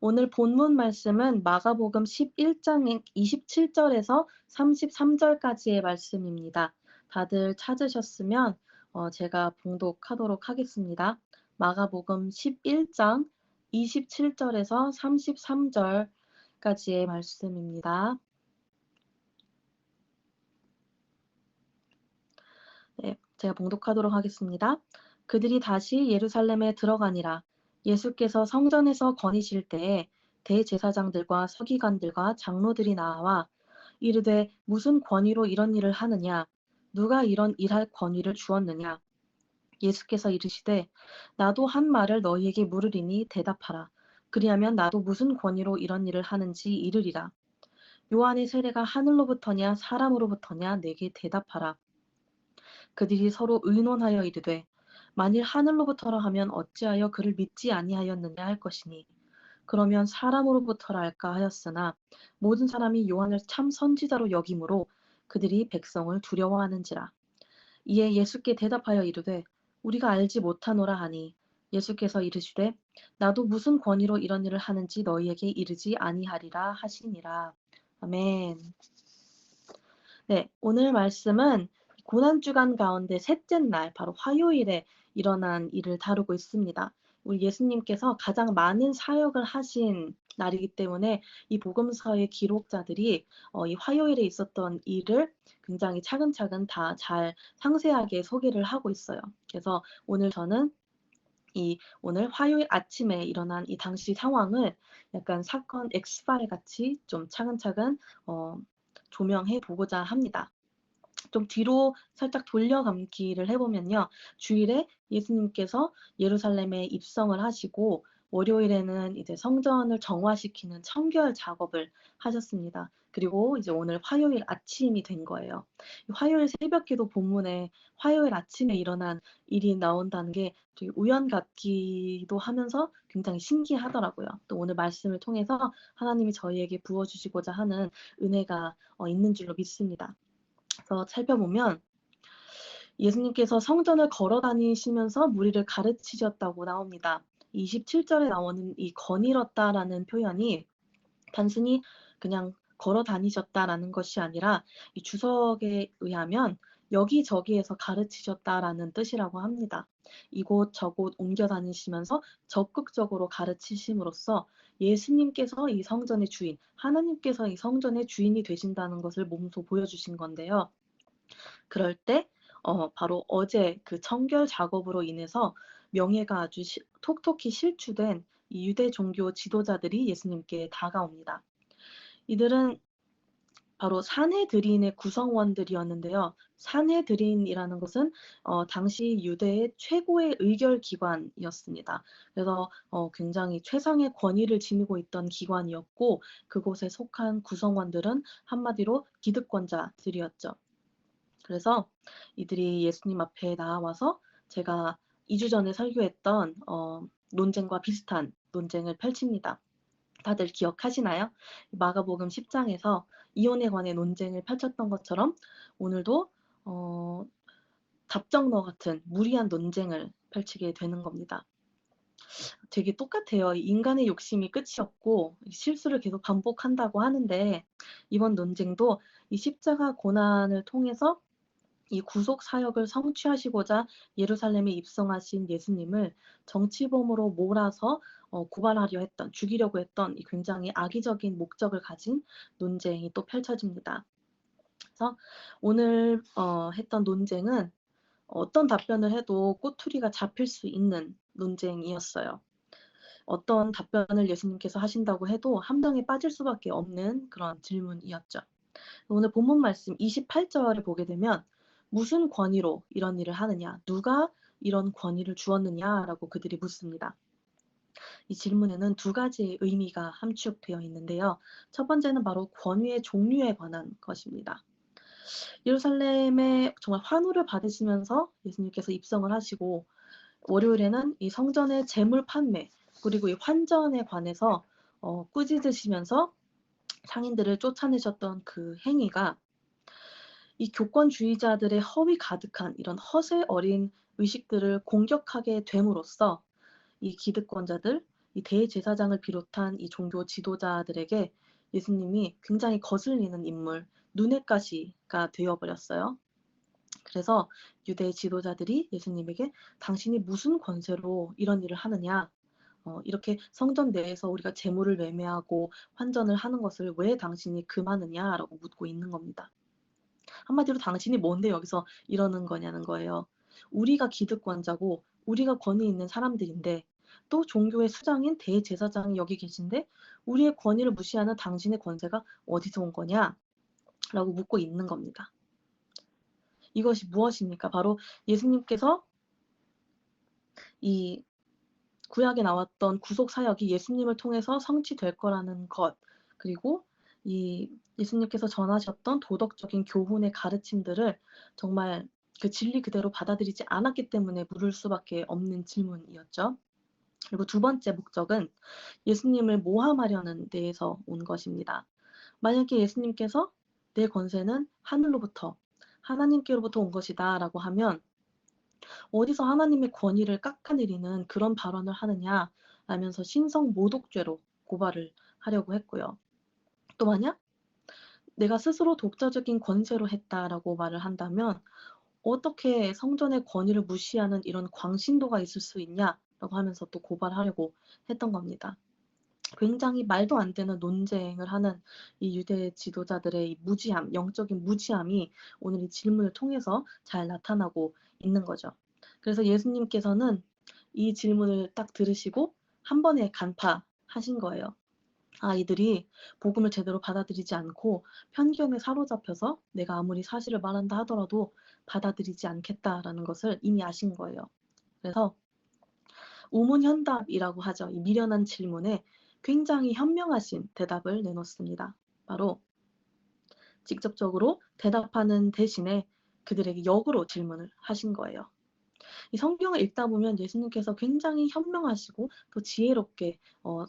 오늘 본문 말씀은 마가복음 11장 27절에서 33절까지의 말씀입니다. 다들 찾으셨으면 제가 봉독하도록 하겠습니다. 마가복음 11장 27절에서 33절까지의 말씀입니다. 네, 제가 봉독하도록 하겠습니다. 그들이 다시 예루살렘에 들어가니라. 예수께서 성전에서 거니실 때에 대제사장들과 서기관들과 장로들이 나와 이르되 무슨 권위로 이런 일을 하느냐? 누가 이런 일할 권위를 주었느냐? 예수께서 이르시되 나도 한 말을 너희에게 물으리니 대답하라. 그리하면 나도 무슨 권위로 이런 일을 하는지 이르리라. 요한의 세례가 하늘로부터냐 사람으로부터냐 내게 대답하라. 그들이 서로 의논하여 이르되 만일 하늘로부터라 하면 어찌하여 그를 믿지 아니하였느냐 할 것이니 그러면 사람으로부터라 할까 하였으나 모든 사람이 요한을 참 선지자로 여김으로 그들이 백성을 두려워하는지라. 이에 예수께 대답하여 이르되 우리가 알지 못하노라 하니 예수께서 이르시되 나도 무슨 권위로 이런 일을 하는지 너희에게 이르지 아니하리라 하시니라. 아멘. 네, 오늘 말씀은 고난주간 가운데 셋째 날, 바로 화요일에 일어난 일을 다루고 있습니다. 우리 예수님께서 가장 많은 사역을 하신 날이기 때문에 이 복음서의 기록자들이 이 화요일에 있었던 일을 굉장히 차근차근 다 잘 상세하게 소개를 하고 있어요. 그래서 오늘 저는 오늘 화요일 아침에 일어난 이 당시 상황을 약간 사건 엑스파일 같이 좀 차근차근 조명해 보고자 합니다. 좀 뒤로 살짝 돌려감기를 해보면요. 주일에 예수님께서 예루살렘에 입성을 하시고 월요일에는 이제 성전을 정화시키는 청결 작업을 하셨습니다. 그리고 이제 오늘 화요일 아침이 된 거예요. 화요일 새벽기도 본문에 화요일 아침에 일어난 일이 나온다는 게 되게 우연 같기도 하면서 굉장히 신기하더라고요. 또 오늘 말씀을 통해서 하나님이 저희에게 부어주시고자 하는 은혜가 있는 줄로 믿습니다. 그래서 살펴보면 예수님께서 성전을 걸어 다니시면서 무리를 가르치셨다고 나옵니다. 27절에 나오는 이 거닐었다라는 표현이 단순히 그냥 걸어 다니셨다라는 것이 아니라 이 주석에 의하면 여기저기에서 가르치셨다라는 뜻이라고 합니다. 이곳저곳 옮겨 다니시면서 적극적으로 가르치심으로써 예수님께서 이 성전의 주인, 하나님께서 이 성전의 주인이 되신다는 것을 몸소 보여주신 건데요. 그럴 때 바로 어제 그 청결 작업으로 인해서 명예가 아주 톡톡히 실추된 이 유대 종교 지도자들이 예수님께 다가옵니다. 이들은 바로 산헤드린의 구성원들이었는데요. 산헤드린이라는 것은 당시 유대의 최고의 의결 기관이었습니다. 그래서 굉장히 최상의 권위를 지니고 있던 기관이었고 그곳에 속한 구성원들은 한마디로 기득권자들이었죠. 그래서 이들이 예수님 앞에 나와서 제가 2주 전에 설교했던 논쟁과 비슷한 논쟁을 펼칩니다. 다들 기억하시나요? 마가복음 10장에서 이혼에 관해 논쟁을 펼쳤던 것처럼 오늘도 답정너 같은 무리한 논쟁을 펼치게 되는 겁니다. 되게 똑같아요. 인간의 욕심이 끝이 없고 실수를 계속 반복한다고 하는데 이번 논쟁도 이 십자가 고난을 통해서 이 구속 사역을 성취하시고자 예루살렘에 입성하신 예수님을 정치범으로 몰아서 고발하려 했던, 죽이려고 했던 이 굉장히 악의적인 목적을 가진 논쟁이 또 펼쳐집니다. 그래서 오늘 했던 논쟁은 어떤 답변을 해도 꼬투리가 잡힐 수 있는 논쟁이었어요. 어떤 답변을 예수님께서 하신다고 해도 함정에 빠질 수밖에 없는 그런 질문이었죠. 오늘 본문 말씀 28절을 보게 되면 무슨 권위로 이런 일을 하느냐, 누가 이런 권위를 주었느냐라고 그들이 묻습니다. 이 질문에는 두 가지의 의미가 함축되어 있는데요. 첫 번째는 바로 권위의 종류에 관한 것입니다. 예루살렘에 정말 환호를 받으시면서 예수님께서 입성을 하시고 월요일에는 이 성전의 재물 판매 그리고 이 환전에 관해서 꾸짖으시면서 상인들을 쫓아내셨던 그 행위가 이 교권주의자들의 허위 가득한 이런 허세 어린 의식들을 공격하게 됨으로써 이 기득권자들, 이 대제사장을 비롯한 이 종교 지도자들에게 예수님이 굉장히 거슬리는 인물, 눈엣 가시가 되어 버렸어요. 그래서 유대 지도자들이 예수님에게 "당신이 무슨 권세로 이런 일을 하느냐? 이렇게 성전 내에서 우리가 제물을 매매하고 환전을 하는 것을 왜 당신이 금하느냐?"라고 묻고 있는 겁니다. 한마디로 "당신이 뭔데 여기서 이러는 거냐."는 거예요. 우리가 기득권자고 우리가 권위 있는 사람들인데 또 종교의 수장인 대제사장이 여기 계신데 "우리의 권위를 무시하는 당신의 권세가 어디서 온 거냐?"라고 묻고 있는 겁니다. 이것이 무엇입니까? 바로 예수님께서 이 구약에 나왔던 구속 사역이 예수님을 통해서 성취될 거라는 것, 그리고 이 예수님께서 전하셨던 도덕적인 교훈의 가르침들을 정말 그 진리 그대로 받아들이지 않았기 때문에 물을 수밖에 없는 질문이었죠. 그리고 두 번째 목적은 예수님을 모함하려는 데에서 온 것입니다. 만약에 예수님께서 "내 권세는 하늘로부터 하나님께로부터 온 것이다."라고 하면 "어디서 하나님의 권위를 깎아내리는 그런 발언을 하느냐." 라면서 신성 모독죄로 고발을 하려고 했고요. 또 만약 "내가 스스로 독자적인 권세로 했다."라고 말을 한다면 "어떻게 성전의 권위를 무시하는 이런 광신도가 있을 수 있냐?"라고 하면서 또 고발하려고 했던 겁니다. 굉장히 말도 안 되는 논쟁을 하는 이 유대 지도자들의 이 무지함, 영적인 무지함이 오늘 이 질문을 통해서 잘 나타나고 있는 거죠. 그래서 예수님께서는 이 질문을 딱 들으시고 한 번에 간파하신 거예요. 이들이 복음을 제대로 받아들이지 않고 편견에 사로잡혀서 내가 아무리 사실을 말한다 하더라도 받아들이지 않겠다라는 것을 이미 아신 거예요. 그래서 우문현답이라고 하죠. 이 미련한 질문에 굉장히 현명하신 대답을 내놓습니다. 바로 직접적으로 대답하는 대신에 그들에게 역으로 질문을 하신 거예요. 이 성경을 읽다 보면 예수님께서 굉장히 현명하시고 또 지혜롭게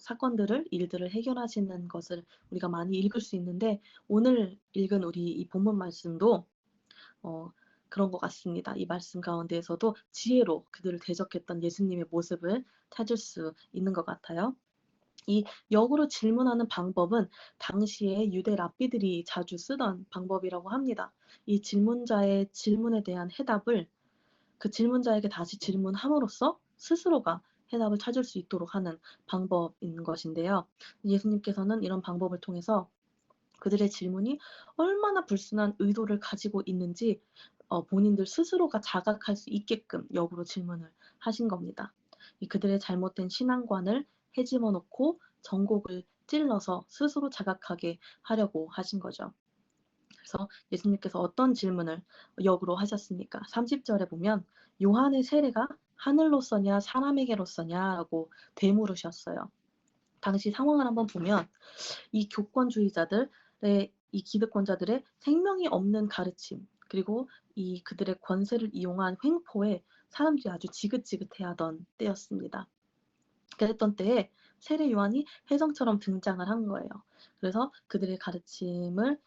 사건들을, 일들을 해결하시는 것을 우리가 많이 읽을 수 있는데 오늘 읽은 우리 이 본문 말씀도 어 그런 것 같습니다. 이 말씀 가운데에서도 지혜로 그들을 대적했던 예수님의 모습을 찾을 수 있는 것 같아요. 이 역으로 질문하는 방법은 당시에 유대 랍비들이 자주 쓰던 방법이라고 합니다. 이 질문자의 질문에 대한 해답을 그 질문자에게 다시 질문함으로써 스스로가 해답을 찾을 수 있도록 하는 방법인 것인데요. 예수님께서는 이런 방법을 통해서 그들의 질문이 얼마나 불순한 의도를 가지고 있는지 본인들 스스로가 자각할 수 있게끔 역으로 질문을 하신 겁니다. 이 그들의 잘못된 신앙관을 헤집어 놓고 전곡을 찔러서 스스로 자각하게 하려고 하신 거죠. 그래서 예수님께서 어떤 질문을 역으로 하셨습니까? 30절에 보면 "요한의 세례가 하늘로서냐 사람에게로서냐?"라고 되물으셨어요. 당시 상황을 한번 보면 이 교권주의자들의, 이 기득권자들의 생명이 없는 가르침, 그리고 이 그들의 권세를 이용한 횡포에 사람들이 아주 지긋지긋해하던 때였습니다. 그랬던 때에 세례 요한이 혜성처럼 등장을 한 거예요. 그래서 그들의 가르침을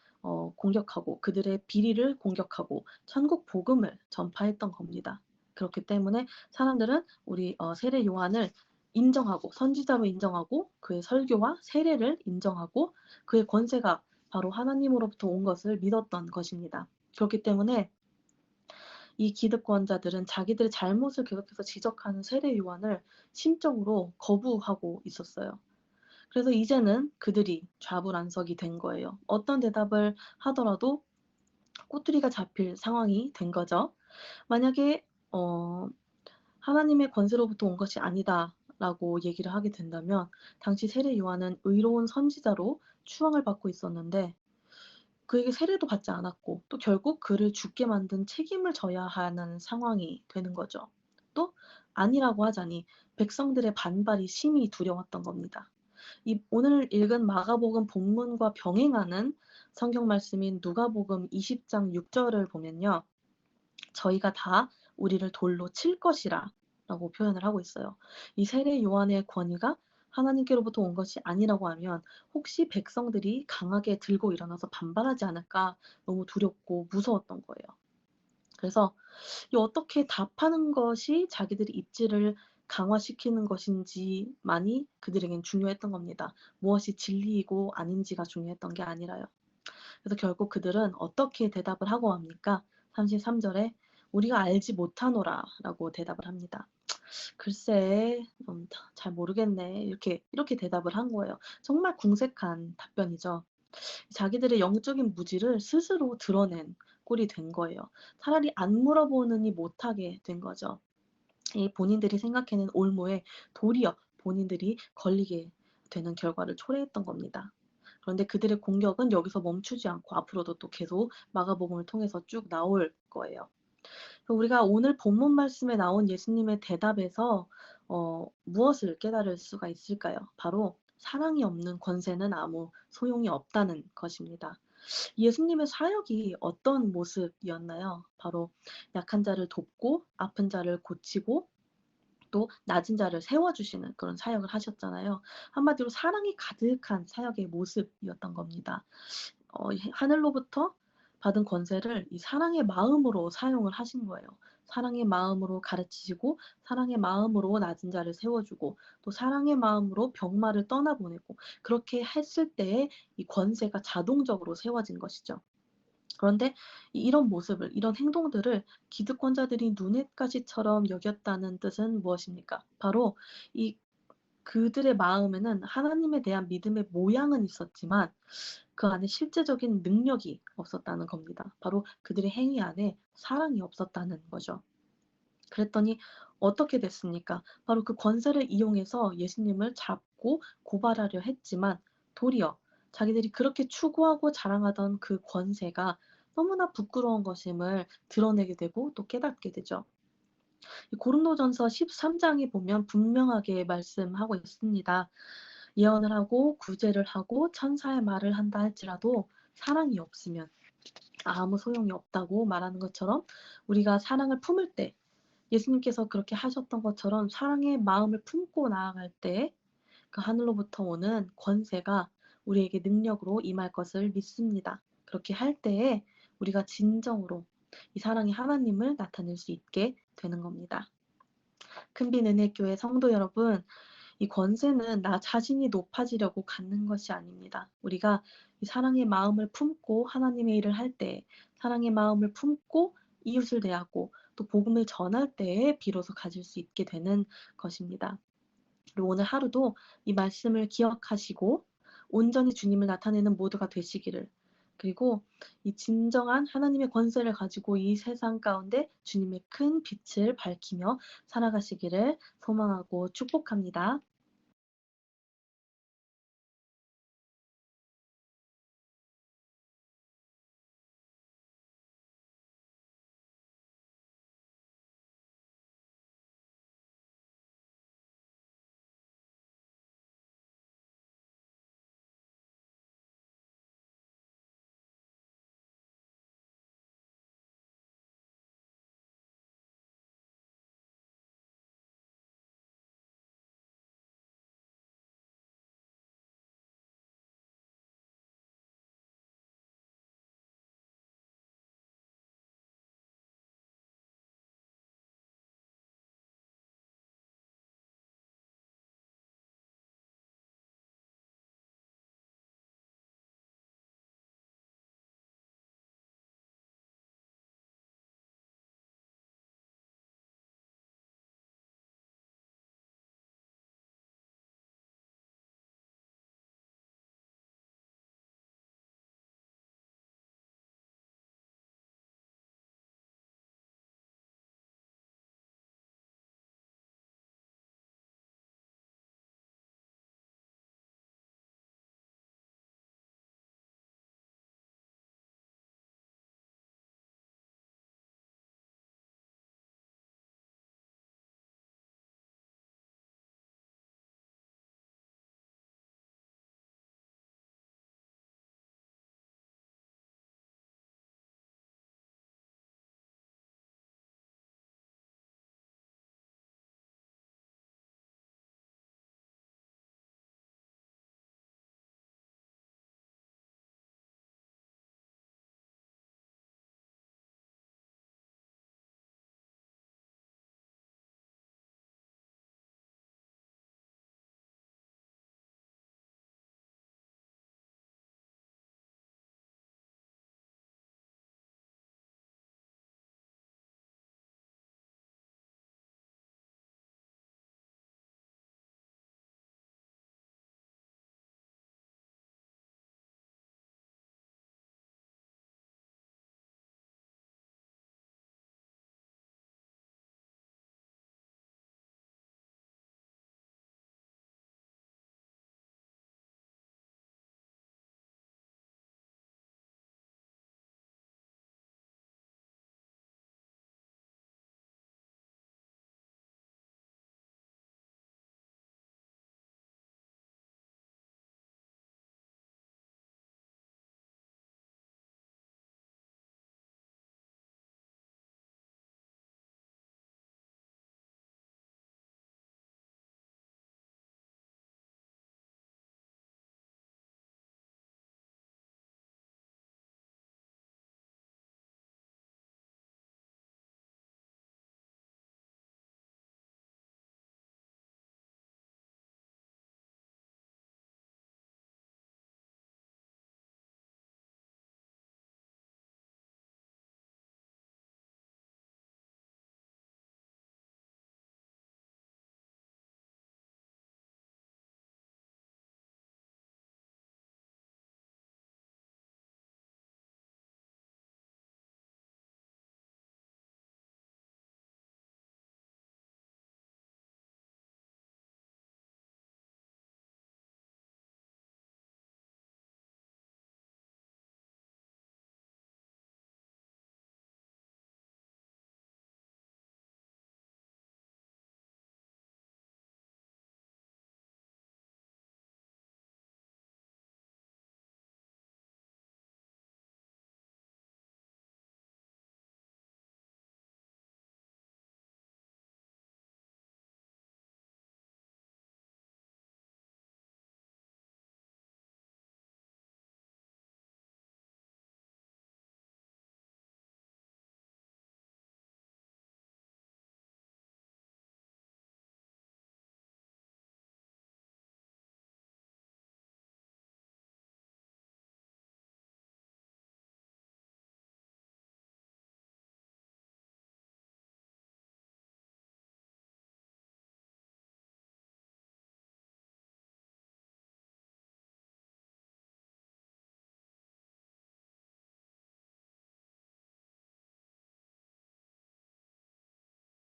공격하고 그들의 비리를 공격하고 천국 복음을 전파했던 겁니다. 그렇기 때문에 사람들은 우리 세례 요한을 인정하고 선지자로 인정하고 그의 설교와 세례를 인정하고 그의 권세가 바로 하나님으로부터 온 것을 믿었던 것입니다. 그렇기 때문에 이 기득권자들은 자기들의 잘못을 계속해서 지적하는 세례 요한을 심적으로 거부하고 있었어요. 그래서 이제는 그들이 좌불안석이 된 거예요. 어떤 대답을 하더라도 꼬투리가 잡힐 상황이 된 거죠. 만약에 하나님의 권세로부터 온 것이 아니다라고 얘기를 하게 된다면 당시 세례 요한은 의로운 선지자로 추앙을 받고 있었는데 그에게 세례도 받지 않았고 또 결국 그를 죽게 만든 책임을 져야 하는 상황이 되는 거죠. 또 아니라고 하자니 백성들의 반발이 심히 두려웠던 겁니다. 이 오늘 읽은 마가복음 본문과 병행하는 성경 말씀인 누가복음 20장 6절을 보면요. "저희가 다 우리를 돌로 칠 것이라" 라고 표현을 하고 있어요. 이 세례 요한의 권위가 하나님께로부터 온 것이 아니라고 하면 혹시 백성들이 강하게 들고 일어나서 반발하지 않을까 너무 두렵고 무서웠던 거예요. 그래서 이 어떻게 답하는 것이 자기들이 입지를 강화시키는 것인지만이 그들에겐 중요했던 겁니다. 무엇이 진리이고 아닌지가 중요했던 게 아니라요. 그래서 결국 그들은 어떻게 대답을 하고 합니까? 33절에 우리가 알지 못하노라 라고 대답을 합니다. 글쎄, 잘 모르겠네. 이렇게 대답을 한 거예요. 정말 궁색한 답변이죠. 자기들의 영적인 무지를 스스로 드러낸 꼴이 된 거예요. 차라리 안 물어보느니 못하게 된 거죠. 이 본인들이 생각해낸 올무에 도리어 본인들이 걸리게 되는 결과를 초래했던 겁니다. 그런데 그들의 공격은 여기서 멈추지 않고 앞으로도 또 계속 마가복음을 통해서 쭉 나올 거예요. 우리가 오늘 본문 말씀에 나온 예수님의 대답에서 무엇을 깨달을 수가 있을까요? 바로 사랑이 없는 권세는 아무 소용이 없다는 것입니다. 예수님의 사역이 어떤 모습이었나요? 바로 약한 자를 돕고 아픈 자를 고치고 또 낮은 자를 세워주시는 그런 사역을 하셨잖아요. 한마디로 사랑이 가득한 사역의 모습이었던 겁니다. 하늘로부터 받은 권세를 이 사랑의 마음으로 사용을 하신 거예요. 사랑의 마음으로 가르치시고 사랑의 마음으로 낮은 자를 세워주고 또 사랑의 마음으로 병마를 떠나보내고 그렇게 했을 때에 이 권세가 자동적으로 세워진 것이죠. 그런데 이런 모습을 이런 행동들을 기득권자들이 눈엣가시처럼 여겼다는 뜻은 무엇입니까? 바로 이 그들의 마음에는 하나님에 대한 믿음의 모양은 있었지만 그 안에 실제적인 능력이 없었다는 겁니다. 바로 그들의 행위 안에 사랑이 없었다는 거죠. 그랬더니 어떻게 됐습니까? 바로 그 권세를 이용해서 예수님을 잡고 고발하려 했지만 도리어 자기들이 그렇게 추구하고 자랑하던 그 권세가 너무나 부끄러운 것임을 드러내게 되고 또 깨닫게 되죠. 고린도전서 13장에 보면 분명하게 말씀하고 있습니다. 예언을 하고 구제를 하고 천사의 말을 한다 할지라도 사랑이 없으면 아무 소용이 없다고 말하는 것처럼 우리가 사랑을 품을 때 예수님께서 그렇게 하셨던 것처럼 사랑의 마음을 품고 나아갈 때 그 하늘로부터 오는 권세가 우리에게 능력으로 임할 것을 믿습니다. 그렇게 할 때에 우리가 진정으로 이 사랑의 하나님을 나타낼 수 있게 되는 겁니다. 큰빛 은혜교회 성도 여러분, 이 권세는 나 자신이 높아지려고 갖는 것이 아닙니다. 우리가 이 사랑의 마음을 품고 하나님의 일을 할 때, 사랑의 마음을 품고 이웃을 대하고 또 복음을 전할 때에 비로소 가질 수 있게 되는 것입니다. 그리고 오늘 하루도 이 말씀을 기억하시고 온전히 주님을 나타내는 모두가 되시기를, 그리고 이 진정한 하나님의 권세를 가지고 이 세상 가운데 주님의 큰 빛을 밝히며 살아가시기를 소망하고 축복합니다.